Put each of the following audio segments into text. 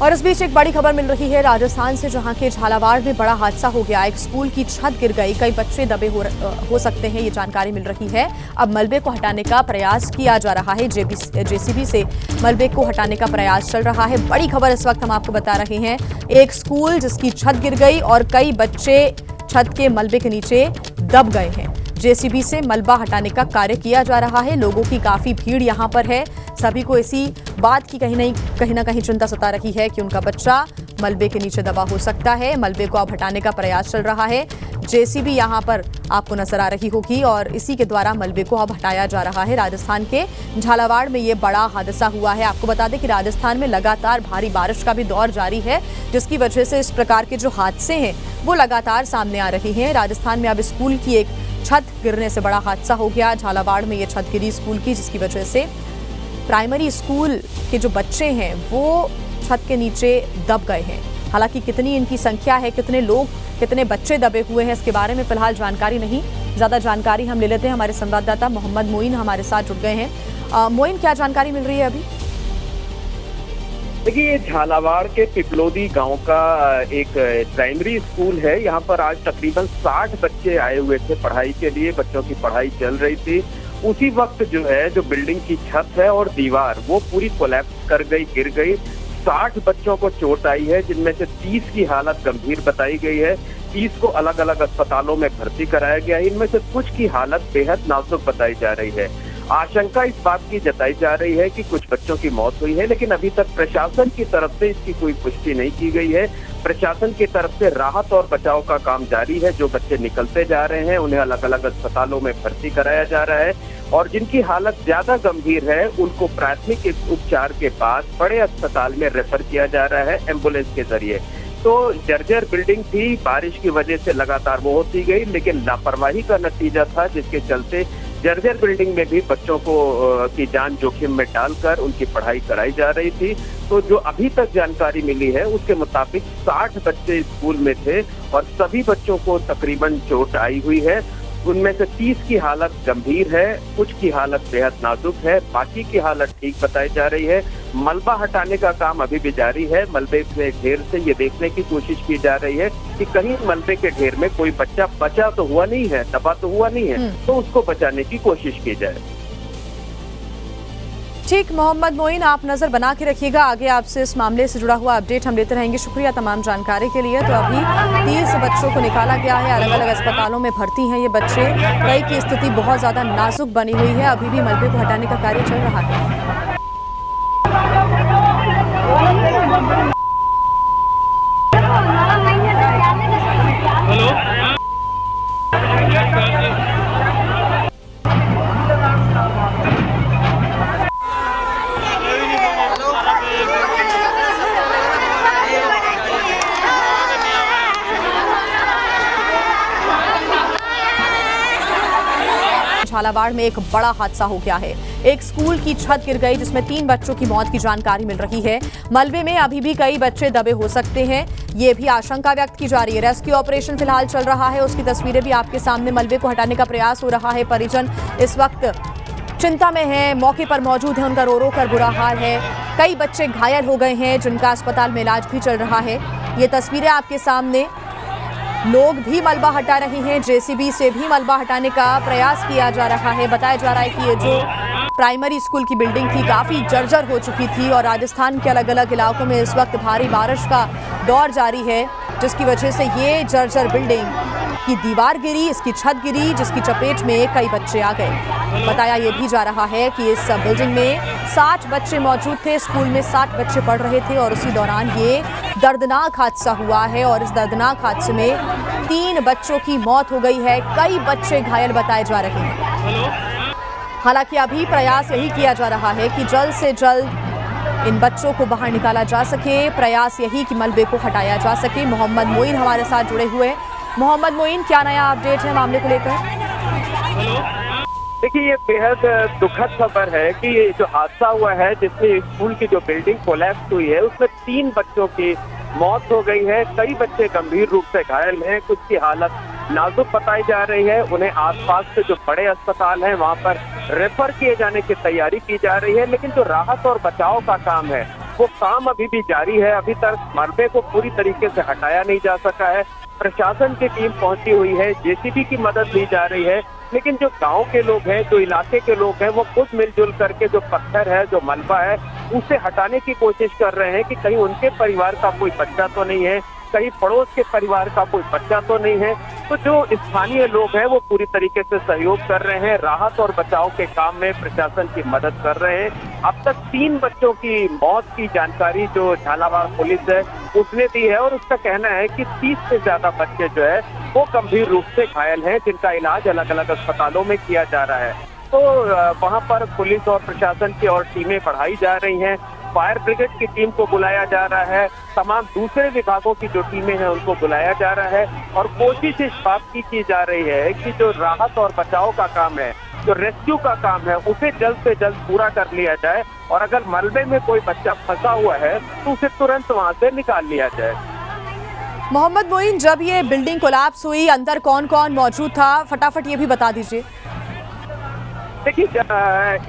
और इस बीच एक बड़ी खबर मिल रही है राजस्थान से, जहां के झालावाड़ में बड़ा हादसा हो गया। एक स्कूल की छत गिर गई, कई बच्चे दबे हो सकते हैं, ये जानकारी मिल रही है। अब मलबे को हटाने का प्रयास किया जा रहा है, जेसीबी से मलबे को हटाने का प्रयास चल रहा है। बड़ी खबर इस वक्त हम आपको बता रहे हैं, एक स्कूल जिसकी छत गिर गई और कई बच्चे छत के मलबे के नीचे दब गए हैं। जेसीबी से मलबा हटाने का कार्य किया जा रहा है। लोगों की काफी भीड़ यहां पर है। सभी को इसी बात की कहीं ना कहीं चिंता सता रही है कि उनका बच्चा मलबे के नीचे दबा हो सकता है। मलबे को अब हटाने का प्रयास चल रहा है। जेसीबी यहां पर आपको नजर आ रही होगी और इसी के द्वारा मलबे को अब हटाया जा रहा है। राजस्थान के झालावाड़ में ये बड़ा हादसा हुआ है। आपको बता दें कि राजस्थान में लगातार भारी बारिश का भी दौर जारी है, जिसकी वजह से इस प्रकार के जो हादसे हैं वो लगातार सामने आ रहे हैं। राजस्थान में अब स्कूल की एक छत गिरने से बड़ा हादसा हो गया। झालावाड़ में ये छत गिरी स्कूल की, जिसकी वजह से प्राइमरी स्कूल के जो बच्चे हैं वो छत के नीचे दब गए हैं। हालांकि कितनी इनकी संख्या है, कितने लोग, कितने बच्चे दबे हुए हैं, इसके बारे में फिलहाल जानकारी नहीं। ज्यादा जानकारी हम ले लेते हैं। हमारे संवाददाता मोहम्मद मोइन हमारे साथ जुड़ गए हैं। मोइन, क्या जानकारी मिल रही है अभी? देखिए, ये झालावाड़ के पिपलोदी गांव का एक प्राइमरी स्कूल है। यहाँ पर आज तकरीबन 60 बच्चे आए हुए थे पढ़ाई के लिए। बच्चों की पढ़ाई चल रही थी। उसी वक्त जो बिल्डिंग की छत है और दीवार वो पूरी कोलैप्स कर गई, गिर गई। 60 बच्चों को चोट आई है, जिनमें से 30 की हालत गंभीर बताई गई है। 30 को अलग अलग अस्पतालों में भर्ती कराया गया है। इनमें से कुछ की हालत बेहद नाजुक बताई जा रही है। आशंका इस बात की जताई जा रही है कि कुछ बच्चों की मौत हुई है, लेकिन अभी तक प्रशासन की तरफ से इसकी कोई पुष्टि नहीं की गई है। प्रशासन की तरफ से राहत और बचाव का काम जारी है। जो बच्चे निकलते जा रहे हैं उन्हें अलग अलग अस्पतालों में भर्ती कराया जा रहा है और जिनकी हालत ज्यादा गंभीर है उनको प्राथमिक उपचार के बाद बड़े अस्पताल में रेफर किया जा रहा है एम्बुलेंस के जरिए। तो जर्जर बिल्डिंग थी, बारिश की वजह से लगातार वो होती गई, लेकिन लापरवाही का नतीजा था, जिसके चलते जर्जर बिल्डिंग में भी बच्चों को की जान जोखिम में डालकर उनकी पढ़ाई कराई जा रही थी। तो जो अभी तक जानकारी मिली है उसके मुताबिक 60 बच्चे स्कूल में थे और सभी बच्चों को तकरीबन चोट आई हुई है। उनमें से 30 की हालत गंभीर है, कुछ की हालत बेहद नाजुक है, बाकी की हालत ठीक बताई जा रही है। मलबा हटाने का काम अभी भी जारी है। मलबे के ढेर से ये देखने की कोशिश की जा रही है कि कहीं मलबे के ढेर में कोई बच्चा बचा तो हुआ नहीं है, दबा तो हुआ नहीं है, तो उसको बचाने की कोशिश की जाए। ठीक, मोहम्मद मोइन, आप नजर बना के रखिएगा। आगे आपसे इस मामले से जुड़ा हुआ अपडेट हम लेते रहेंगे। शुक्रिया तमाम जानकारी के लिए। तो अभी 30 बच्चों को निकाला गया है, अलग अलग अस्पतालों में भर्ती हैं ये बच्चे। कई की स्थिति बहुत ज्यादा नाजुक बनी हुई है। अभी भी मलबे को हटाने का कार्य चल रहा है। झालावाड़ में एक बड़ा हादसा हो गया है। एक स्कूल की छत गिर गई, जिसमें 3 बच्चों की मौत की जानकारी मिल रही है। मलबे में अभी भी कई बच्चे दबे हो सकते हैं, ये भी आशंका व्यक्त की जा रही है। रेस्क्यू ऑपरेशन फिलहाल चल रहा है, उसकी तस्वीरें भी आपके सामने। मलबे को हटाने का प्रयास हो रहा है। परिजन इस वक्त चिंता में है, मौके पर मौजूद है, उनका रो रो कर बुरा हाल है। कई बच्चे घायल हो गए हैं, जिनका अस्पताल में इलाज भी चल रहा है। ये तस्वीरें आपके सामने। लोग भी मलबा हटा रहे हैं, जेसीबी से भी मलबा हटाने का प्रयास किया जा रहा है। बताया जा रहा है कि ये जो प्राइमरी स्कूल की बिल्डिंग थी काफ़ी जर्जर हो चुकी थी और राजस्थान के अलग अलग इलाकों में इस वक्त भारी बारिश का दौर जारी है, जिसकी वजह से ये जर्जर बिल्डिंग की दीवार गिरी, इसकी छत गिरी, जिसकी चपेट में कई बच्चे आ गए। बताया ये भी जा रहा है कि इस बिल्डिंग में 60 बच्चे मौजूद थे। स्कूल में 60 बच्चे पढ़ रहे थे और उसी दौरान ये दर्दनाक हादसा हुआ है और इस दर्दनाक हादसे में 3 बच्चों की मौत हो गई है। कई बच्चे घायल बताए जा रहे हैं। हालांकि अभी प्रयास यही किया जा रहा है कि जल्द से जल्द इन बच्चों को बाहर निकाला जा सके। प्रयास यही कि मलबे को हटाया जा सके। मोहम्मद मोइन हमारे साथ जुड़े हुए। मोहम्मद मोइन, क्या नया अपडेट है मामले को लेकर? देखिए, ये बेहद दुखद खबर है कि ये जो हादसा हुआ है जिसमें स्कूल की जो बिल्डिंग कोलैप्स हुई है उसमें 3 बच्चों की मौत हो गई है। कई बच्चे गंभीर रूप से घायल हैं, कुछ की हालत नाजुक बताई जा रही है। उन्हें आसपास के जो बड़े अस्पताल हैं वहां पर रेफर किए जाने की तैयारी की जा रही है, लेकिन जो राहत और बचाव का काम है वो काम अभी भी जारी है। अभी तक मलबे को पूरी तरीके से हटाया नहीं जा सका है। प्रशासन की टीम पहुंची हुई है, जेसीबी की मदद ली जा रही है, लेकिन जो गांव के लोग हैं, जो इलाके के लोग हैं, वो खुद मिलजुल करके जो पत्थर है, जो मलबा है, उसे हटाने की कोशिश कर रहे हैं कि कहीं उनके परिवार का कोई बच्चा तो नहीं है, कहीं पड़ोस के परिवार का कोई बच्चा तो नहीं है। तो जो स्थानीय लोग हैं वो पूरी तरीके से सहयोग कर रहे हैं, राहत और बचाव के काम में प्रशासन की मदद कर रहे हैं। अब तक 3 बच्चों की मौत की जानकारी जो झालावाड़ पुलिस है उसने दी है, और उसका कहना है कि 30 से ज्यादा बच्चे जो है वो गंभीर रूप से घायल हैं, जिनका इलाज अलग अलग अस्पतालों में किया जा रहा है। तो वहां पर पुलिस और प्रशासन की और टीमें बढ़ाई जा रही हैं। फायर ब्रिगेड की टीम को बुलाया जा रहा है, तमाम दूसरे विभागों की जो टीमें हैं उनको बुलाया जा रहा है, और कोशिश इस बात की जा रही है कि जो राहत और बचाव का काम है, जो रेस्क्यू का काम है, उसे जल्द से जल्द पूरा कर लिया जाए, और अगर मलबे में कोई बच्चा फंसा हुआ है तो उसे तुरंत वहां से निकाल लिया जाए। मोहम्मद मोइन, जब ये बिल्डिंग कोलैप्स हुई, अंदर कौन कौन मौजूद था, फटाफट ये भी बता दीजिए। देखिए,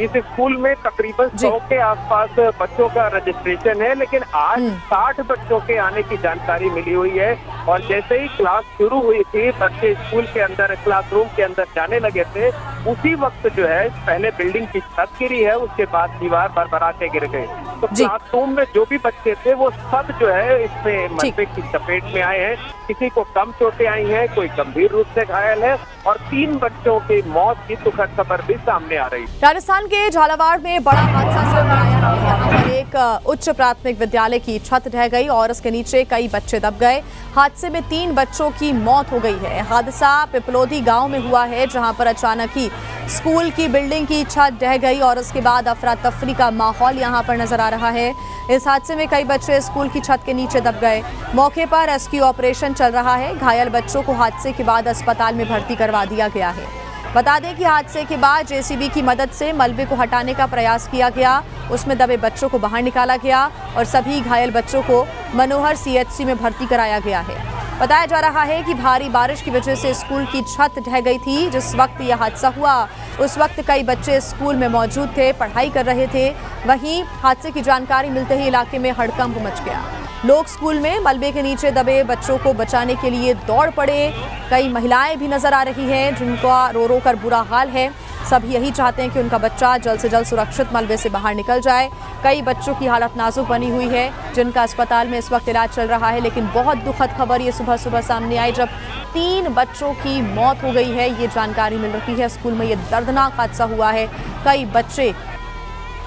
इस स्कूल में तकरीबन 100 के आसपास बच्चों का रजिस्ट्रेशन है, लेकिन आज 60 बच्चों के आने की जानकारी मिली हुई है। और जैसे ही क्लास शुरू हुई थी, बच्चे स्कूल के अंदर, क्लासरूम के अंदर जाने लगे थे, उसी वक्त जो है पहले बिल्डिंग की छत गिरी है, उसके बाद दीवार भरभरा के गिर गई। तो क्लासरूम में जो भी बच्चे थे वो सब जो है इसमें मलबे की चपेट में आए हैं। किसी को कम चोटें आई हैं, कोई गंभीर रूप से घायल है, और 3 बच्चों की मौत की दुखद खबर भी सामने आ रही है। राजस्थान के झालावाड़ में बड़ा हादसा सामने आया है। यहाँ पर एक उच्च प्राथमिक विद्यालय की छत ढह गई और उसके नीचे कई बच्चे दब गए। हादसे में 3 बच्चों की मौत हो गई है। हादसा पिपलोदी गांव में हुआ है, जहां पर अचानक ही स्कूल की बिल्डिंग की छत ढह गई और उसके बाद अफरा तफरी का माहौल यहां पर नजर आ रहा है। इस हादसे में कई बच्चे स्कूल की छत के नीचे दब गए। मौके पर रेस्क्यू ऑपरेशन चल रहा है। घायल बच्चों को हादसे के बाद अस्पताल में भर्ती करवा दिया गया है। बता दें कि हादसे के बाद जेसीबी की मदद से मलबे को हटाने का प्रयास किया गया, उसमें दबे बच्चों को बाहर निकाला गया और सभी घायल बच्चों को मनोहर सीएचसी में भर्ती कराया गया है। बताया जा रहा है कि भारी बारिश की वजह से स्कूल की छत ढह गई थी। जिस वक्त यह हादसा हुआ उस वक्त कई बच्चे स्कूल में मौजूद थे, पढ़ाई कर रहे थे। वहीं हादसे की जानकारी मिलते ही इलाके में हड़कंप मच गया। लोग स्कूल में मलबे के नीचे दबे बच्चों को बचाने के लिए दौड़ पड़े। कई महिलाएं भी नजर आ रही हैं जिनका रो रो कर बुरा हाल है। सभी यही चाहते हैं कि उनका बच्चा जल्द से जल्द सुरक्षित मलबे से बाहर निकल जाए। कई बच्चों की हालत नाजुक बनी हुई है, जिनका अस्पताल में इस वक्त इलाज चल रहा है। लेकिन बहुत दुखद खबर ये सुबह सुबह सामने आई, जब 3 बच्चों की मौत हो गई है। ये जानकारी मिल रही है, स्कूल में ये दर्दनाक हादसा हुआ है। कई बच्चे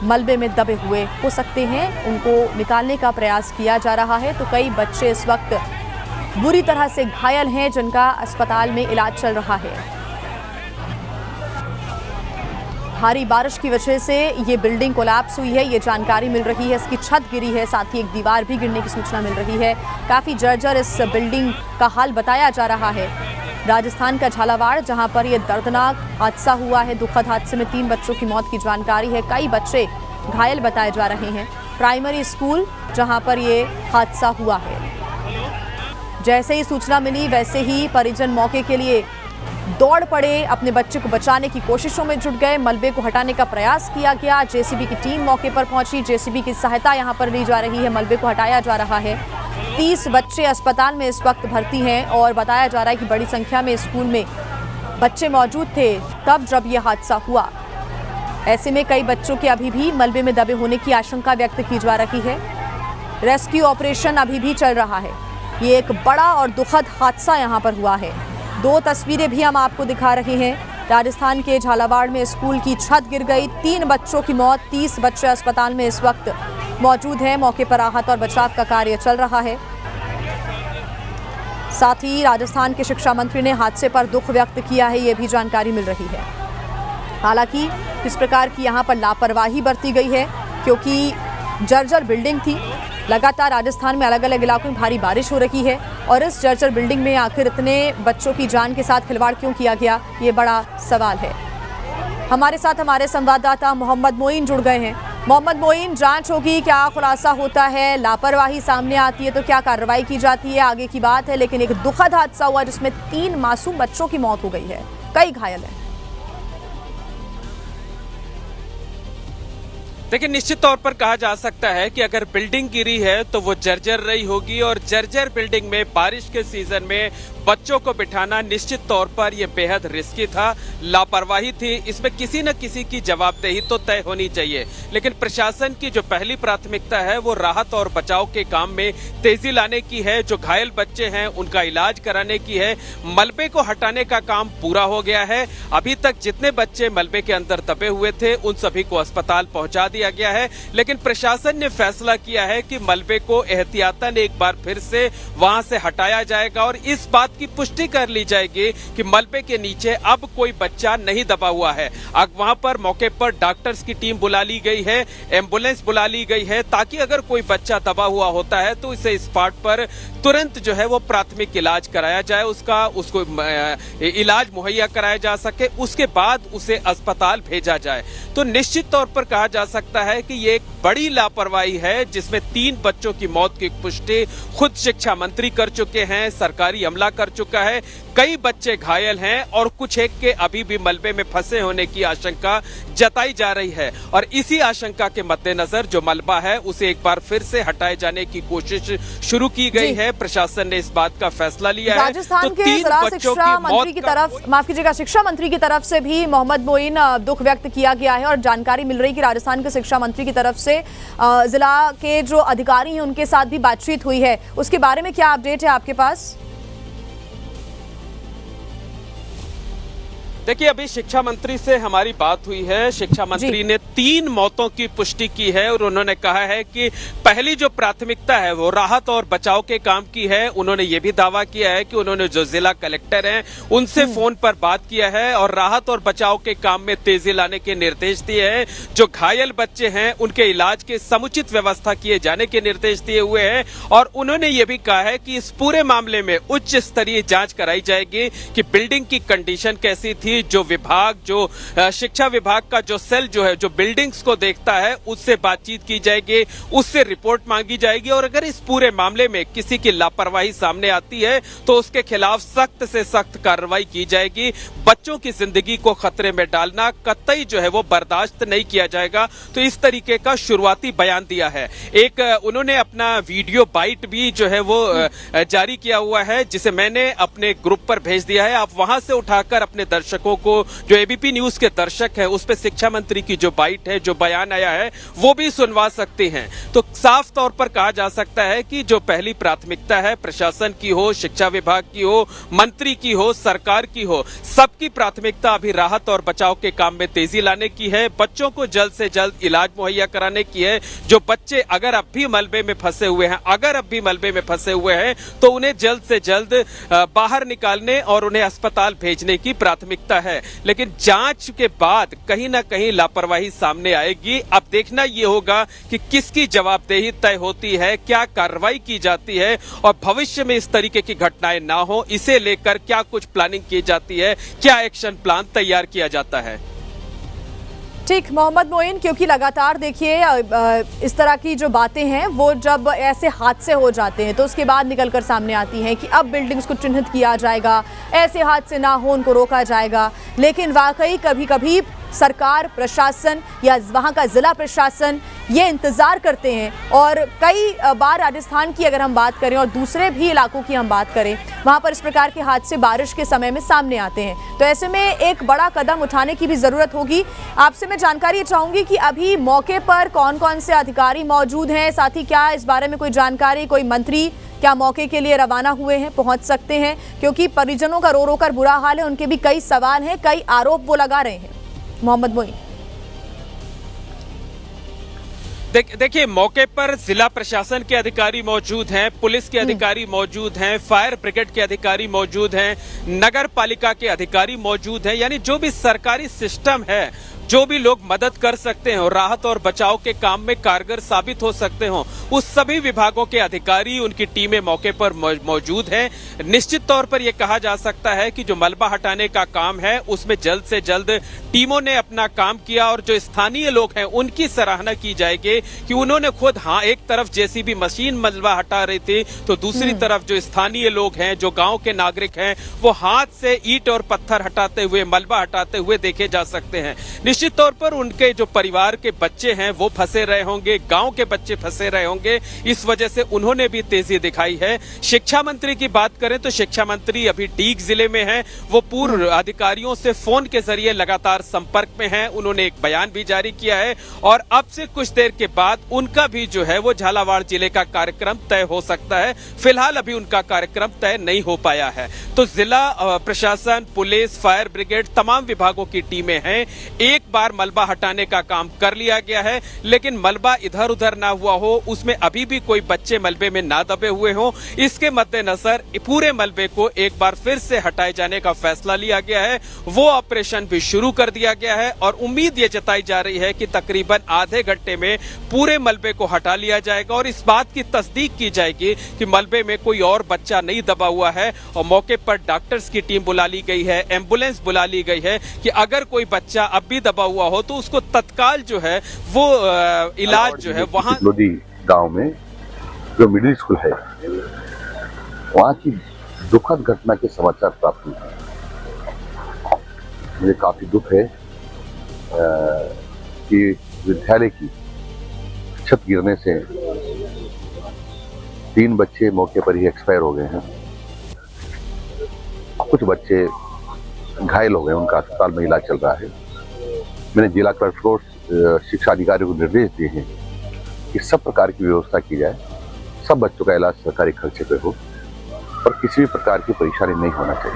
मलबे में दबे हुए हो सकते हैं, उनको निकालने का प्रयास किया जा रहा है। तो कई बच्चे इस वक्त बुरी तरह से घायल हैं, जिनका अस्पताल में इलाज चल रहा है। भारी बारिश की वजह से ये बिल्डिंग कोलैप्स हुई है, ये जानकारी मिल रही है। इसकी छत गिरी है, साथ ही एक दीवार भी गिरने की सूचना मिल रही है। काफ़ी जर्जर इस बिल्डिंग का हाल बताया जा रहा है। राजस्थान का झालावाड़, जहां पर ये दर्दनाक हादसा हुआ है। दुखद हादसे में 3 बच्चों की मौत की जानकारी है। कई बच्चे घायल बताए जा रहे हैं। प्राइमरी स्कूल जहां पर ये हादसा हुआ है, जैसे ही सूचना मिली वैसे ही परिजन मौके के लिए दौड़ पड़े, अपने बच्चे को बचाने की कोशिशों में जुट गए। मलबे को हटाने का प्रयास किया गया। जेसीबी की टीम मौके पर पहुंची, जेसीबी की सहायता यहां पर ली जा रही है। मलबे को हटाया जा रहा है। 30 बच्चे अस्पताल में इस वक्त भर्ती हैं और बताया जा रहा है कि बड़ी संख्या में स्कूल में बच्चे मौजूद थे तब जब यह हादसा हुआ। ऐसे में कई बच्चों के अभी भी मलबे में दबे होने की आशंका व्यक्त की जा रही है। रेस्क्यू ऑपरेशन अभी भी चल रहा है। ये एक बड़ा और दुखद हादसा यहाँ पर हुआ है। 2 तस्वीरें भी हम आपको दिखा रहे हैं। राजस्थान के झालावाड़ में स्कूल की छत गिर गई, 3 बच्चों की मौत, 30 बच्चे अस्पताल में इस वक्त मौजूद हैं। मौके पर राहत और बचाव का कार्य चल रहा है। साथ ही राजस्थान के शिक्षा मंत्री ने हादसे पर दुख व्यक्त किया है, ये भी जानकारी मिल रही है। हालांकि किस प्रकार की यहाँ पर लापरवाही बरती गई है, क्योंकि जर्जर बिल्डिंग थी। लगातार राजस्थान में अलग अलग इलाकों में भारी बारिश हो रही है और इस जर्जर बिल्डिंग में आखिर इतने बच्चों की जान के साथ खिलवाड़ क्यों किया गया, ये बड़ा सवाल है। हमारे साथ हमारे संवाददाता मोहम्मद मोइन जुड़ गए हैं। मोहम्मद मोइन, जांच होगी, क्या खुलासा होता है? लापरवाही सामने आती है तो क्या कार्रवाई की जाती है, आगे की बात है। लेकिन एक दुखद हादसा हुआ जिसमें 3 मासूम बच्चों की मौत हो गई है, कई घायल हैं। देखिए, निश्चित तौर पर कहा जा सकता है कि अगर बिल्डिंग गिरी है तो वो जर्जर रही होगी, और जर्जर बिल्डिंग में बारिश के सीजन में बच्चों को बिठाना निश्चित तौर पर यह बेहद रिस्की था, लापरवाही थी। इसमें किसी न किसी की जवाबदेही तो तय होनी चाहिए, लेकिन प्रशासन की जो पहली प्राथमिकता है वो राहत और बचाव के काम में तेजी लाने की है। जो घायल बच्चे हैं उनका इलाज कराने की है। मलबे को हटाने का काम पूरा हो गया है। अभी तक जितने बच्चे मलबे के अंदर दबे हुए थे उन सभी को अस्पताल पहुंचा दिया गया है, लेकिन प्रशासन ने फैसला किया है कि मलबे को एहतियातन एक बार फिर से वहां से हटाया जाएगा और इस बात की पुष्टि कर ली जाएगी कि मलबे के नीचे अब कोई बच्चा नहीं दबा हुआ है। अब वहां पर मौके पर डॉक्टर्स की टीम बुला ली गई है, एम्बुलेंस बुला ली गई है, ताकि अगर कोई बच्चा दबा हुआ होता है तो इसे स्पॉट पर तुरंत जो है वो प्राथमिक इलाज कराया जाए, उसको इलाज मुहैया कराया जा सके, उसके बाद उसे अस्पताल भेजा जाए। तो निश्चित तौर पर कहा जा सकता है कि ये एक बड़ी लापरवाही है, जिसमें 3 बच्चों की मौत की पुष्टि खुद शिक्षा मंत्री कर चुके हैं, सरकारी अमला कर चुका है, कई बच्चे घायल हैं और कुछ एक के अभी भी मलबे में फंसे होने की आशंका जताई जा रही है। और इसी आशंका के मद्देनजर जो मलबा है उसे एक बार फिर से हटाए जाने की कोशिश शुरू की गई है। प्रशासन ने इस बात का फैसला लिया है। राजस्थान के जिला शिक्षा मंत्री की तरफ, माफ कीजिएगा, शिक्षा मंत्री की तरफ से भी मोहम्मद मोइन दुख व्यक्त किया गया है और जानकारी मिल रही कि राजस्थान के शिक्षा मंत्री की तरफ से जिला के जो अधिकारी हैं उनके साथ भी बातचीत हुई है। उसके बारे में क्या अपडेट है आपके पास? देखिए, अभी शिक्षा मंत्री से हमारी बात हुई है। शिक्षा मंत्री ने 3 मौतों की पुष्टि की है और उन्होंने कहा है कि पहली जो प्राथमिकता है वो राहत और बचाव के काम की है। उन्होंने ये भी दावा किया है कि उन्होंने जो जिला कलेक्टर हैं उनसे फोन पर बात किया है और राहत और बचाव के काम में तेजी लाने के निर्देश दिए हैं। जो घायल बच्चे हैं उनके इलाज के समुचित व्यवस्था किए जाने के निर्देश दिए हुए हैं और उन्होंने ये भी कहा है कि इस पूरे मामले में उच्च स्तरीय जांच कराई जाएगी कि बिल्डिंग की कंडीशन कैसी थी। जो विभाग, जो शिक्षा विभाग का जो सेल जो है, जो बिल्डिंग्स को देखता है, उससे बातचीत की जाएगी, उससे रिपोर्ट मांगी जाएगी और अगर इस पूरे मामले में किसी की लापरवाही सामने आती है तो उसके खिलाफ सख्त से सख्त कार्रवाई की जाएगी। बच्चों की जिंदगी को खतरे में डालना कतई जो है वो बर्दाश्त नहीं किया जाएगा। तो इस तरीके का शुरुआती बयान दिया है। एक उन्होंने अपना वीडियो बाइट भी जो है वो जारी किया हुआ है, जिसे मैंने अपने ग्रुप पर भेज दिया है। आप वहां से उठाकर अपने दर्शकों को, जो एबीपी न्यूज के दर्शक हैं, उस पे शिक्षा मंत्री की जो बाइट है, जो बयान आया है, वो भी सुनवा सकते हैं। तो साफ तौर पर कहा जा सकता है कि जो पहली प्राथमिकता है प्रशासन की हो, शिक्षा विभाग की हो, मंत्री की हो, सरकार की हो, सबकी प्राथमिकता अभी राहत और बचाव के काम में तेजी लाने की है। बच्चों को जल्द से जल्द इलाज मुहैया कराने की है। जो बच्चे अगर अब भी मलबे में फंसे हुए हैं तो उन्हें जल्द से जल्द बाहर निकालने और उन्हें अस्पताल भेजने की प्राथमिकता है। लेकिन जांच के बाद कहीं ना कहीं लापरवाही सामने आएगी। अब देखना यह होगा कि किसकी जवाबदेही तय होती है, क्या कार्रवाई की जाती है और भविष्य में इस तरीके की घटनाएं ना हो, इसे लेकर क्या कुछ प्लानिंग की जाती है, क्या एक्शन प्लान तैयार किया जाता है। ठीक, मोहम्मद मोइन, क्योंकि लगातार देखिए इस तरह की जो बातें हैं वो जब ऐसे हादसे हो जाते हैं तो उसके बाद निकलकर सामने आती हैं कि अब बिल्डिंग्स को चिन्हित किया जाएगा, ऐसे हादसे ना हो उनको रोका जाएगा। लेकिन वाकई कभी कभी सरकार, प्रशासन या वहाँ का जिला प्रशासन ये इंतज़ार करते हैं और कई बार राजस्थान की अगर हम बात करें और दूसरे भी इलाकों की हम बात करें, वहाँ पर इस प्रकार के हादसे बारिश के समय में सामने आते हैं। तो ऐसे में एक बड़ा कदम उठाने की भी ज़रूरत होगी। आपसे मैं जानकारी चाहूँगी कि अभी मौके पर कौन कौन से अधिकारी मौजूद हैं, साथ ही क्या इस बारे में कोई जानकारी, कोई मंत्री क्या मौके के लिए रवाना हुए हैं, पहुंच सकते हैं? क्योंकि परिजनों का रो रो कर बुरा हाल है, उनके भी कई सवाल हैं, कई आरोप वो लगा रहे हैं। मोहम्मद मोइन, देखिए, मौके पर जिला प्रशासन के अधिकारी मौजूद हैं, पुलिस के अधिकारी मौजूद हैं, फायर ब्रिगेड के अधिकारी मौजूद हैं, नगर पालिका के अधिकारी मौजूद हैं। यानी जो भी सरकारी सिस्टम है, जो भी लोग मदद कर सकते हो, राहत और बचाव के काम में कारगर साबित हो सकते हो, उस सभी विभागों के अधिकारी, उनकी टीमें मौके पर मौजूद हैं। निश्चित तौर पर यह कहा जा सकता है कि जो मलबा हटाने का काम है उसमें जल्द से जल्द टीमों ने अपना काम किया और जो स्थानीय लोग हैं उनकी सराहना की जाएगी कि उन्होंने खुद, एक तरफ जेसीबी मशीन मलबा हटा रही थी तो दूसरी तरफ जो स्थानीय लोग हैं, जो गांव के नागरिक हैं, वो हाथ से ईंट और पत्थर हटाते हुए, मलबा हटाते हुए देखे जा सकते हैं। निश्चित तौर पर उनके जो परिवार के बच्चे हैं वो फंसे रहे होंगे, गांव के बच्चे फंसे रहे होंगे, इस वजह से उन्होंने भी तेजी दिखाई है। शिक्षा मंत्री की बात करें तो शिक्षा मंत्री अभी डीग जिले में हैं, वो पूर्व अधिकारियों से फोन के जरिए लगातार संपर्क में हैं। उन्होंने एक बयान भी जारी किया है और अब से कुछ देर के बाद उनका भी जो है वो झालावाड़ जिले का कार्यक्रम तय हो सकता है। फिलहाल अभी उनका कार्यक्रम तय नहीं हो पाया है। तो जिला प्रशासन, पुलिस, फायर ब्रिगेड, तमाम विभागों की टीमें हैं। एक बार मलबा हटाने का काम कर लिया गया है, लेकिन मलबा इधर उधर ना हुआ हो, उसमें अभी भी कोई बच्चे मलबे में ना दबे हुए हो, इसके मद्देनजर पूरे मलबे को एक बार फिर से हटाए जाने का फैसला लिया गया है। वो ऑपरेशन भी शुरू कर दिया गया है और उम्मीद ये जताई जा रही है कि तकरीबन आधे घंटे में पूरे मलबे को हटा लिया जाएगा और इस बात की तस्दीक की जाएगी कि मलबे में कोई और बच्चा नहीं दबा हुआ है। और मौके पर डॉक्टर्स की टीम बुला ली गई है, एम्बुलेंस बुला ली गई है कि अगर कोई बच्चा अब भी दबा हुआ हो तो उसको तत्काल जो है वो इलाज जो है वहाँ गांव में जो मिडिल स्कूल है वहाँ की दुखद घटना के समाचार प्राप्त हुए हैं। मुझे काफी दुख है कि विद्यालय की छत गिरने से 3 बच्चे मौके पर ही एक्सपायर हो गए हैं। कुछ बच्चे घायल हो गए, उनका अस्पताल में इलाज चल रहा है। मैंने जिला कलेक्टर को, शिक्षा अधिकारियों को निर्देश दिए हैं कि सब प्रकार की व्यवस्था की जाए, सब बच्चों का इलाज सरकारी खर्चे पे हो और किसी भी प्रकार की परेशानी नहीं होना चाहिए।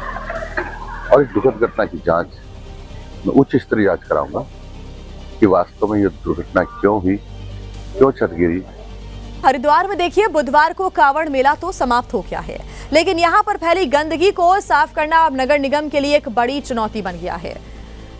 और इस दुखद घटना की जांच मैं उच्च स्तरीय जांच कराऊंगा कि वास्तव में यह दुर्घटना क्यों हुई, क्यों छत गिरी। हरिद्वार में देखिए, बुधवार को कांवड़ मेला तो समाप्त हो गया है, लेकिन यहाँ पर फैली गंदगी को साफ करना अब नगर निगम के लिए एक बड़ी चुनौती बन गया है।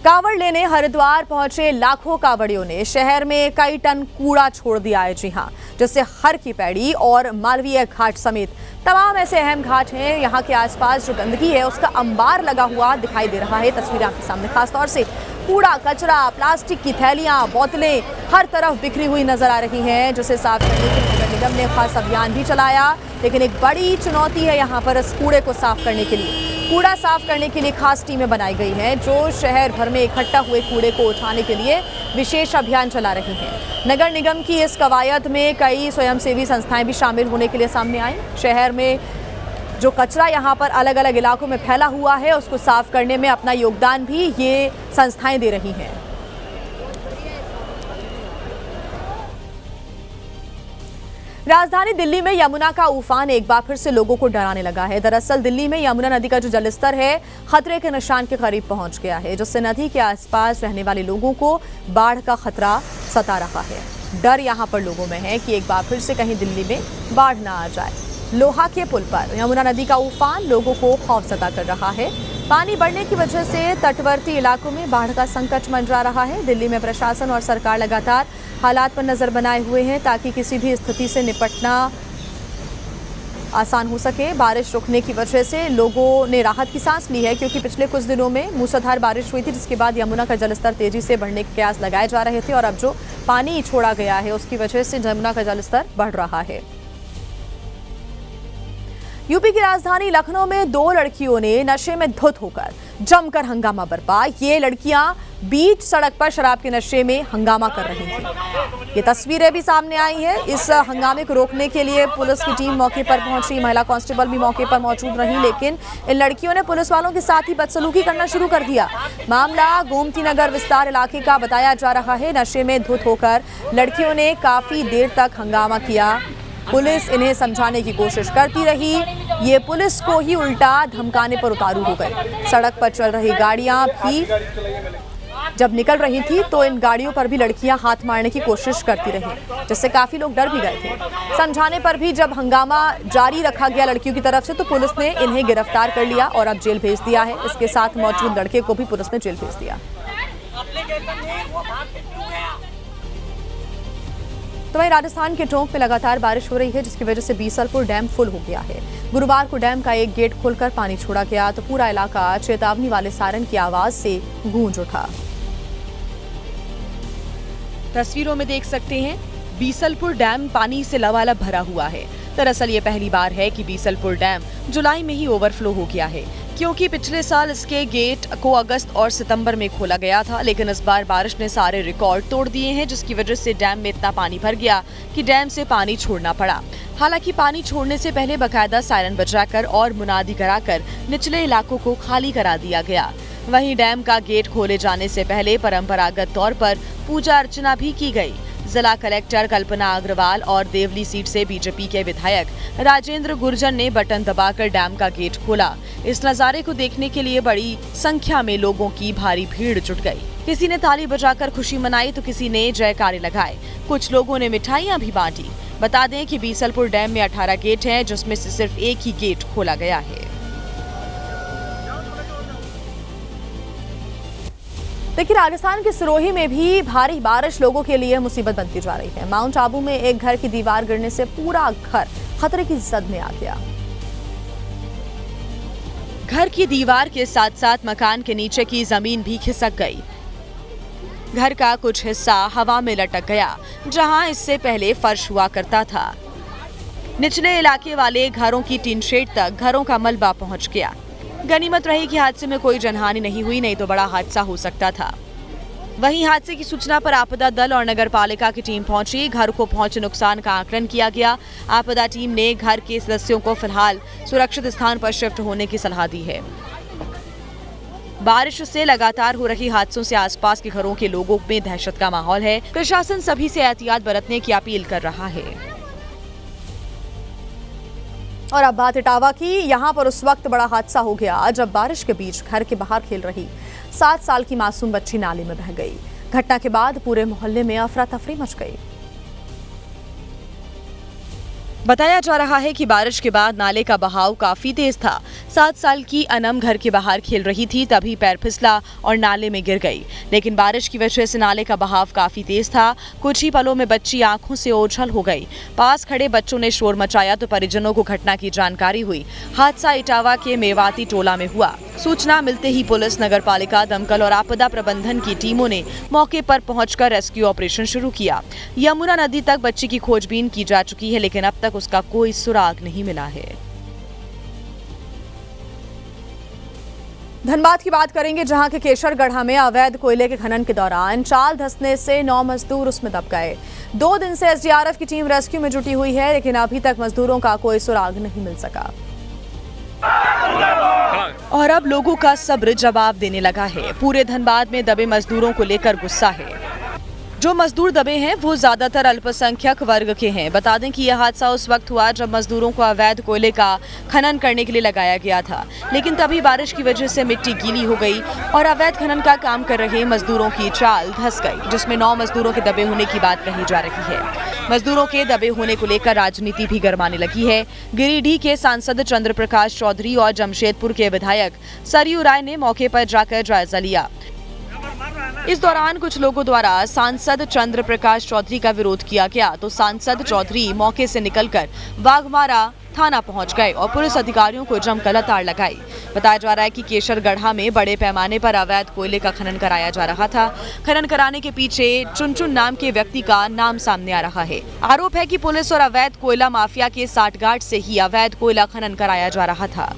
कांवड़ लेने हरिद्वार पहुंचे लाखों कांवड़ियों ने शहर में कई टन कूड़ा छोड़ दिया है, जी हां, जिससे हर की पैड़ी और मालवीय घाट समेत तमाम ऐसे अहम घाट हैं। यहाँ के आसपास जो गंदगी है उसका अंबार लगा हुआ दिखाई दे रहा है। तस्वीरें आपके सामने, खासतौर से कूड़ा, कचरा, प्लास्टिक की थैलियां, बोतलें हर तरफ बिखरी हुई नजर आ रही हैं, जिसे साफ करने के लिए नगर निगम ने खास अभियान भी चलाया। लेकिन एक बड़ी चुनौती है यहाँ पर इस कूड़े को साफ करने के लिए। कूड़ा साफ करने के लिए खास टीमें बनाई गई हैं जो शहर भर में इकट्ठा हुए कूड़े को उठाने के लिए विशेष अभियान चला रही हैं। नगर निगम की इस कवायद में कई स्वयंसेवी संस्थाएं भी शामिल होने के लिए सामने आई। शहर में जो कचरा यहाँ पर अलग अलग इलाकों में फैला हुआ है उसको साफ करने में अपना योगदान भी ये संस्थाएं दे रही हैं। राजधानी दिल्ली में यमुना का उफान एक बार फिर से लोगों को डराने लगा है। दरअसल दिल्ली में यमुना नदी का जो जलस्तर है खतरे के निशान के करीब पहुंच गया है, जिससे नदी के आसपास रहने वाले लोगों को बाढ़ का खतरा सता रहा है। डर यहां पर लोगों में है कि एक बार फिर से कहीं दिल्ली में बाढ़ ना आ जाए। लोहा के पुल पर यमुना नदी का उफान लोगों को खौफजदा कर रहा है। पानी बढ़ने की वजह से तटवर्ती इलाकों में बाढ़ का संकट मंडरा रहा है। दिल्ली में प्रशासन और सरकार लगातार हालात पर नजर बनाए हुए हैं ताकि किसी भी स्थिति से निपटना आसान हो सके। बारिश रुकने की वजह से लोगों ने राहत की सांस ली है, क्योंकि पिछले कुछ दिनों में मूसलाधार बारिश हुई थी, जिसके बाद यमुना का जलस्तर तेजी से बढ़ने के कयास लगाए जा रहे थे और अब जो पानी छोड़ा गया है उसकी वजह से यमुना का जलस्तर बढ़ रहा है। यूपी की राजधानी लखनऊ में 2 लड़कियों ने नशे में धुत होकर जमकर हंगामा बरपा। ये लड़कियां बीच सड़क पर शराब के नशे में हंगामा कर रही थी। ये तस्वीरें भी सामने आई हैं। इस हंगामे को रोकने के लिए पुलिस की टीम मौके पर पहुंची, महिला कांस्टेबल भी मौके पर मौजूद रही, लेकिन इन लड़कियों ने पुलिस वालों के साथ ही बदसलूकी करना शुरू कर दिया। मामला गोमती नगर विस्तार इलाके का बताया जा रहा है। नशे में धुत होकर लड़कियों ने काफी देर तक हंगामा किया। पुलिस इन्हें समझाने की कोशिश करती रही। ये पुलिस को ही उल्टा धमकाने पर उतारू हो गए। सड़क पर चल रही गाड़ियां भी जब निकल रही थी तो इन गाड़ियों पर भी लड़कियां हाथ मारने की कोशिश करती रही, जिससे काफी लोग डर भी गए थे। समझाने पर भी जब हंगामा जारी रखा गया लड़कियों की तरफ से तो पुलिस ने इन्हें गिरफ्तार कर लिया और अब जेल भेज दिया है। इसके साथ मौजूद लड़के को भी पुलिस ने जेल भेज दिया। तो वहीं राजस्थान के टोंक में लगातार बारिश हो रही है, जिसकी वजह से बीसलपुर डैम फुल हो गया है। गुरुवार को डैम का एक गेट खोलकर पानी छोड़ा गया तो पूरा इलाका चेतावनी वाले सायरन की आवाज से गूंज उठा। तस्वीरों में देख सकते हैं बीसलपुर डैम पानी से लबालब भरा हुआ है। दरअसल ये पहली बार है कि बीसलपुर डैम जुलाई में ही ओवरफ्लो हो गया है, क्योंकि पिछले साल इसके गेट को अगस्त और सितंबर में खोला गया था, लेकिन इस बार बारिश ने सारे रिकॉर्ड तोड़ दिए हैं, जिसकी वजह से डैम में इतना पानी भर गया कि डैम से पानी छोड़ना पड़ा। हालांकि पानी छोड़ने से पहले बकायदा सायरन बजाकर और मुनादी कराकर निचले इलाकों को खाली करा दिया गया। वहीं डैम का गेट खोले जाने से पहले परंपरागत तौर पर पूजा अर्चना भी की गई। जिला कलेक्टर कल्पना अग्रवाल और देवली सीट से बीजेपी के विधायक राजेंद्र गुर्जर ने बटन दबाकर डैम का गेट खोला। इस नजारे को देखने के लिए बड़ी संख्या में लोगों की भारी भीड़ जुट गई। किसी ने ताली बजाकर खुशी मनाई तो किसी ने जयकारे लगाए। कुछ लोगों ने मिठाइयां भी बांटी। बता दें कि बीसलपुर डैम में 18 गेट हैं, जिसमें से सिर्फ एक ही गेट खोला गया है। देखिए, राजस्थान के सिरोही में भी भारी बारिश लोगों के लिए मुसीबत बनती जा रही है। माउंट आबू में एक घर की दीवार गिरने से पूरा घर खतरे की जद में आ गया। घर की दीवार के साथ साथ मकान के नीचे की जमीन भी खिसक गई। घर का कुछ हिस्सा हवा में लटक गया, जहां इससे पहले फर्श हुआ करता था। निचले इलाके वाले घरों की टीन शेड तक घरों का मलबा पहुंच गया। गनीमत रही कि हादसे में कोई जनहानि नहीं हुई, नहीं तो बड़ा हादसा हो सकता था। वहीं हादसे की सूचना पर आपदा दल और नगर पालिका की टीम पहुंची। घर को पहुंचे नुकसान का आकलन किया गया। आपदा टीम ने घर के सदस्यों को फिलहाल सुरक्षित स्थान पर शिफ्ट होने की सलाह दी है। बारिश से लगातार हो रही हादसों से आसपास के घरों के लोगों में दहशत का माहौल है। प्रशासन सभी से एहतियात बरतने की अपील कर रहा है। और अब बात इटावा की। यहाँ पर उस वक्त बड़ा हादसा हो गया जब बारिश के बीच घर के बाहर खेल रही 7 साल की मासूम बच्ची नाले में बह गई। घटना के बाद पूरे मोहल्ले में अफरा तफरी मच गई। बताया जा रहा है कि बारिश के बाद नाले का बहाव काफी तेज था। 7 साल की अनम घर के बाहर खेल रही थी, तभी पैर फिसला और नाले में गिर गई। लेकिन बारिश की वजह से नाले का बहाव काफी तेज था। कुछ ही पलों में बच्ची आंखों से ओझल हो गई। पास खड़े बच्चों ने शोर मचाया तो परिजनों को घटना की जानकारी हुई। हादसा इटावा के मेवाती टोला में हुआ। सूचना मिलते ही पुलिस, नगर पालिका, दमकल और आपदा प्रबंधन की टीमों ने मौके पर पहुंचकर रेस्क्यू ऑपरेशन शुरू किया। यमुना नदी तक बच्ची की खोजबीन की जा चुकी है, लेकिन अब तक उसका कोई सुराग नहीं मिला है। धनबाद की बात करेंगे, जहां के केशरगढ़ा में अवैध कोयले के खनन के दौरान चाल धंसने से 9 मजदूर उसमें दब गए। 2 दिन से एसडीआरएफ की टीम रेस्क्यू में जुटी हुई है, लेकिन अभी तक मजदूरों का कोई सुराग नहीं मिल सका। और अब लोगों का सब्र जवाब देने लगा है। पूरे धनबाद में दबे मजदूरों को लेकर गुस्सा है। जो मजदूर दबे हैं वो ज्यादातर अल्पसंख्यक वर्ग के हैं। बता दें कि यह हादसा उस वक्त हुआ जब मजदूरों को अवैध कोयले का खनन करने के लिए लगाया गया था, लेकिन तभी बारिश की वजह से मिट्टी गीली हो गई और अवैध खनन का काम कर रहे मजदूरों की चाल धंस गई, जिसमें 9 मजदूरों के दबे होने की बात कही जा रही है। मजदूरों के दबे होने को लेकर राजनीति भी गरमाने लगी है। गिरिडीह के सांसद चंद्र प्रकाश चौधरी और जमशेदपुर के विधायक सरयू राय ने मौके पर जाकर जायजा लिया। इस दौरान कुछ लोगों द्वारा सांसद चंद्र प्रकाश चौधरी का विरोध किया गया, तो सांसद चौधरी मौके से निकलकर वाघमारा थाना पहुंच गए और पुलिस अधिकारियों को जमकर लताड़ लगाई। बताया जा रहा है कि केशरगढ़ा में बड़े पैमाने पर अवैध कोयले का खनन कराया जा रहा था। खनन कराने के पीछे चुनचुन नाम के व्यक्ति का नाम सामने आ रहा है। आरोप है कि पुलिस और अवैध कोयला माफिया के साठगांठ से ही अवैध कोयला खनन कराया जा रहा था।